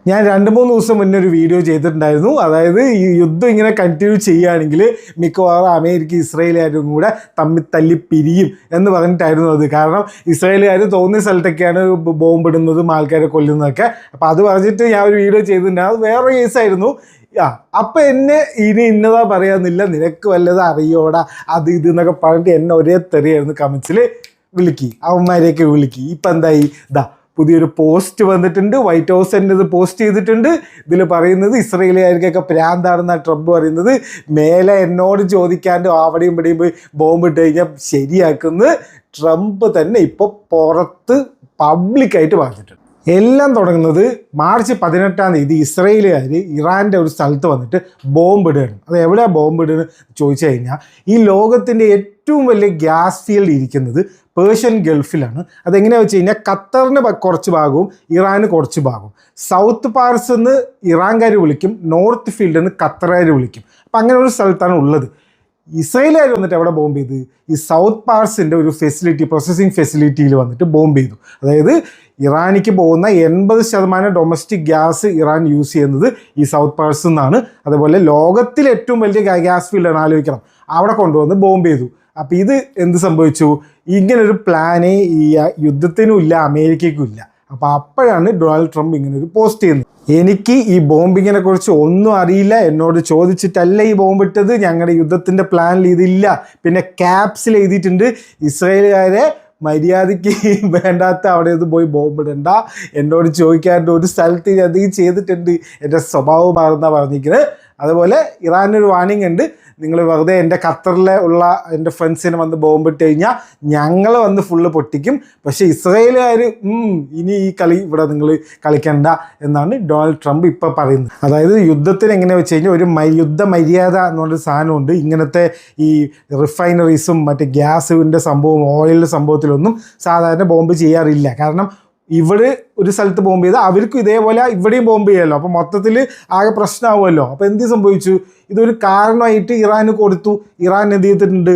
ഞാൻ 2-3 ദിവസം മുന്നേ ഒരു വീഡിയോ ചെയ്തിട്ടുണ്ടായിരുന്നു. അതായത് ഈ യുദ്ധം ഇങ്ങനെ കണ്ടിന്യൂ ചെയ്യുകയാണെങ്കിൽ മിക്കവാറും അമേരിക്ക ഇസ്രായേലുകാരും കൂടെ തമ്മിൽ തല്ലി പിരിയും എന്ന് പറഞ്ഞിട്ടായിരുന്നു അത്. കാരണം ഇസ്രായേലുകാർ തോന്നിയ സ്ഥലത്തൊക്കെയാണ് ബോംബിടുന്നതും ആൾക്കാരെ കൊല്ലുന്നതൊക്കെ. അപ്പോൾ അത് പറഞ്ഞിട്ട് ഞാൻ ഒരു വീഡിയോ ചെയ്തിട്ടുണ്ട്. അത് വേറെ കേസായിരുന്നു. അപ്പം എന്നെ ഇനി ഇന്നതാ പറയാന്നില്ല, നിനക്ക് വല്ലതും അറിയോടാ അത് ഇത് എന്നൊക്കെ പറഞ്ഞിട്ട് എന്നെ ഒരേ തെറിയായിരുന്നു കമൻസിൽ വിളിക്കി, അവന്മാരെയൊക്കെ വിളിക്കി. ഇപ്പം എന്തായി, പുതിയൊരു പോസ്റ്റ് വന്നിട്ടുണ്ട്. വൈറ്റ് ഹൗസ് തന്നെ ഇത് പോസ്റ്റ് ചെയ്തിട്ടുണ്ട്. ഇതിൽ പറയുന്നത് ഇസ്രായേലുകാർക്കൊക്കെ പ്രാന്താണെന്നാണ് ട്രംപ് പറയുന്നത്. മേലെ എന്നോട് ചോദിക്കാണ്ട് അവിടെയും ഇവിടെയും പോയി ബോംബിട്ട് കഴിഞ്ഞാൽ ശരിയാക്കുന്നത് ട്രംപ് തന്നെ ഇപ്പോൾ പുറത്ത് പബ്ലിക്കായിട്ട് പറഞ്ഞിട്ടുണ്ട്. എല്ലാം തുടങ്ങുന്നത് മാർച്ച് 18-ാം തീയതി ഇസ്രായേലുകാർ ഇറാൻ്റെ ഒരു സ്ഥലത്ത് വന്നിട്ട് ബോംബിടുകയാണ്. അത് എവിടെയാണ് ബോംബിടുകയെന്ന് ചോദിച്ചു കഴിഞ്ഞാൽ ഈ ലോകത്തിൻ്റെ ഏറ്റവും വലിയ ഗ്യാസ് ഫീൽഡ് ഇരിക്കുന്നത് പേർഷ്യൻ ഗൾഫിലാണ്. അതെങ്ങനെയാണെന്ന് വെച്ച് കഴിഞ്ഞാൽ ഖത്തറിന് കുറച്ച് ഭാഗവും ഇറാന് കുറച്ച് ഭാഗവും. സൗത്ത് പാർസ് എന്ന് ഇറാൻകാർ വിളിക്കും, നോർത്ത് ഫീൽഡ് എന്ന് ഖത്തറുകാർ വിളിക്കും. അപ്പം അങ്ങനെ ഒരു സ്ഥലത്താണ് ഉള്ളത്. ഇസ്രായേലുകാർ വന്നിട്ട് എവിടെ ബോംബ് ചെയ്ത് ഈ സൗത്ത് പാർസിൻ്റെ ഒരു ഫെസിലിറ്റി, പ്രോസസ്സിങ് ഫെസിലിറ്റിയിൽ വന്നിട്ട് ബോംബ് ചെയ്തു. അതായത് ഇറാനിക്ക് പോകുന്ന 80% ഡൊമസ്റ്റിക് ഗ്യാസ് ഇറാൻ യൂസ് ചെയ്യുന്നത് ഈ സൗത്ത് പാർസിൽ നിന്നാണ്. അതുപോലെ ലോകത്തിലെ ഏറ്റവും വലിയ ഗ്യാസ് ഫീൽഡാണ്, ആലോചിക്കണം, അവിടെ കൊണ്ടുവന്ന് ബോംബ് ചെയ്തു. അപ്പോൾ ഇത് എന്ത് സംഭവിച്ചു? ഇങ്ങനൊരു പ്ലാനേ ഈ യുദ്ധത്തിനും ഇല്ല, അമേരിക്കയ്ക്കും ഇല്ല. അപ്പോൾ അപ്പോഴാണ് ഡൊണാൾഡ് ട്രംപ് ഇങ്ങനൊരു പോസ്റ്റ് ചെയ്യുന്നത്. എനിക്ക് ഈ ബോംബിങ്ങിനെ കുറിച്ച് ഒന്നും അറിയില്ല, എന്നോട് ചോദിച്ചിട്ടല്ല ഈ ബോംബിട്ടത്, ഞങ്ങളുടെ യുദ്ധത്തിൻ്റെ പ്ലാനിൽ ഇതില്ല. പിന്നെ ക്യാപ്സിൽ എഴുതിയിട്ടുണ്ട് ഇസ്രായേലുകാരെ മര്യാദയ്ക്ക് വേണ്ടാത്ത അവിടെ ഒന്ന് പോയി ബോംബിടണ്ട, എന്നോട് ചോദിക്കാണ്ട് ഒരു സ്ഥലത്ത് അധികം ചെയ്തിട്ടുണ്ട്, എൻ്റെ സ്വഭാവം മാറുന്ന പറഞ്ഞിരിക്കുന്നത്. അതുപോലെ ഇറാനൊരു വാർണിംഗ് ഉണ്ട്, നിങ്ങൾ വെറുതെ എൻ്റെ ഖത്തറിലെ ഉള്ള എൻ്റെ ഫ്രണ്ട്സിനെ വന്ന് ബോംബിട്ട് കഴിഞ്ഞാൽ ഞങ്ങൾ വന്ന് ഫുള്ള് പൊട്ടിക്കും, പക്ഷേ ഇസ്രായേലുകാർ ഇനി ഈ കളി ഇവിടെ നിങ്ങൾ കളിക്കണ്ട എന്നാണ് ഡൊണാൾഡ് ട്രംപ് ഇപ്പോൾ പറയുന്നത്. അതായത് യുദ്ധത്തിന് എങ്ങനെയാ വെച്ച് കഴിഞ്ഞാൽ ഒരു യുദ്ധ മര്യാദ എന്നുള്ളൊരു സാധനമുണ്ട്. ഇങ്ങനത്തെ ഈ റിഫൈനറീസും മറ്റേ ഗ്യാസിൻ്റെ സംഭവം, ഓയിലിൻ്റെ സംഭവത്തിലൊന്നും സാധാരണ ബോംബ് ചെയ്യാറില്ല. കാരണം ഇവിടെ ഒരു സ്ഥലത്ത് ബോംബ് ചെയ്താൽ അവർക്കും ഇതേപോലെ ഇവിടെയും ബോംബ് ചെയ്യാമല്ലോ. അപ്പോൾ മൊത്തത്തിൽ ആകെ പ്രശ്നമാവുമല്ലോ. അപ്പോൾ എന്ത് സംഭവിച്ചു? ഇതൊരു കാരണമായിട്ട് ഇറാന് കൊടുത്തു. ഇറാൻ എന്ത് ചെയ്തിട്ടുണ്ട്?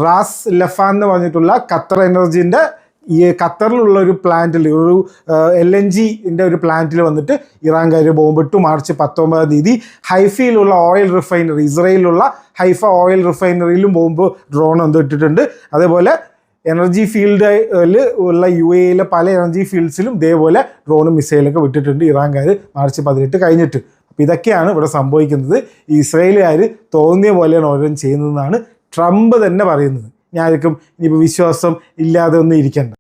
റാസ് ലഫാൻ എന്ന് ഖത്തർ എനർജീൻ്റെ ഈ ഖത്തറിലുള്ള ഒരു പ്ലാന്റിൽ, ഒരു LNGൻ്റെ ഒരു പ്ലാന്റിൽ വന്നിട്ട് ഇറാൻകാർ ബോംബിട്ടു. മാർച്ച് 19-ാം തീയതി ഹൈഫയിലുള്ള ഓയിൽ റിഫൈനറി, ഇസ്രായേലിലുള്ള ഹൈഫ ഓയിൽ റിഫൈനറിയിലും ബോംബ് ഡ്രോൺ ഇട്ടിട്ടുണ്ട്. അതേപോലെ എനർജി ഫീൽഡിൽ ഉള്ള UAEയിലെ പല എനർജി ഫീൽഡ്സിലും ഇതേപോലെ ഡ്രോണും മിസൈലൊക്കെ വിട്ടിട്ടുണ്ട് ഇറാൻകാർ മാർച്ച് 18 കഴിഞ്ഞിട്ട്. അപ്പോൾ ഇതൊക്കെയാണ് ഇവിടെ സംഭവിക്കുന്നത്. ഈ ഇസ്രായേലുകാർ തോന്നിയ പോലെയാണ് ഓരോന്നും ചെയ്യുന്നതെന്നാണ് ട്രംപ് തന്നെ പറയുന്നത്. ഞാനിപ്പം ഇനിയിപ്പോൾ വിശ്വാസം ഇല്ലാതെ ഒന്നും ഇരിക്കണ്ട.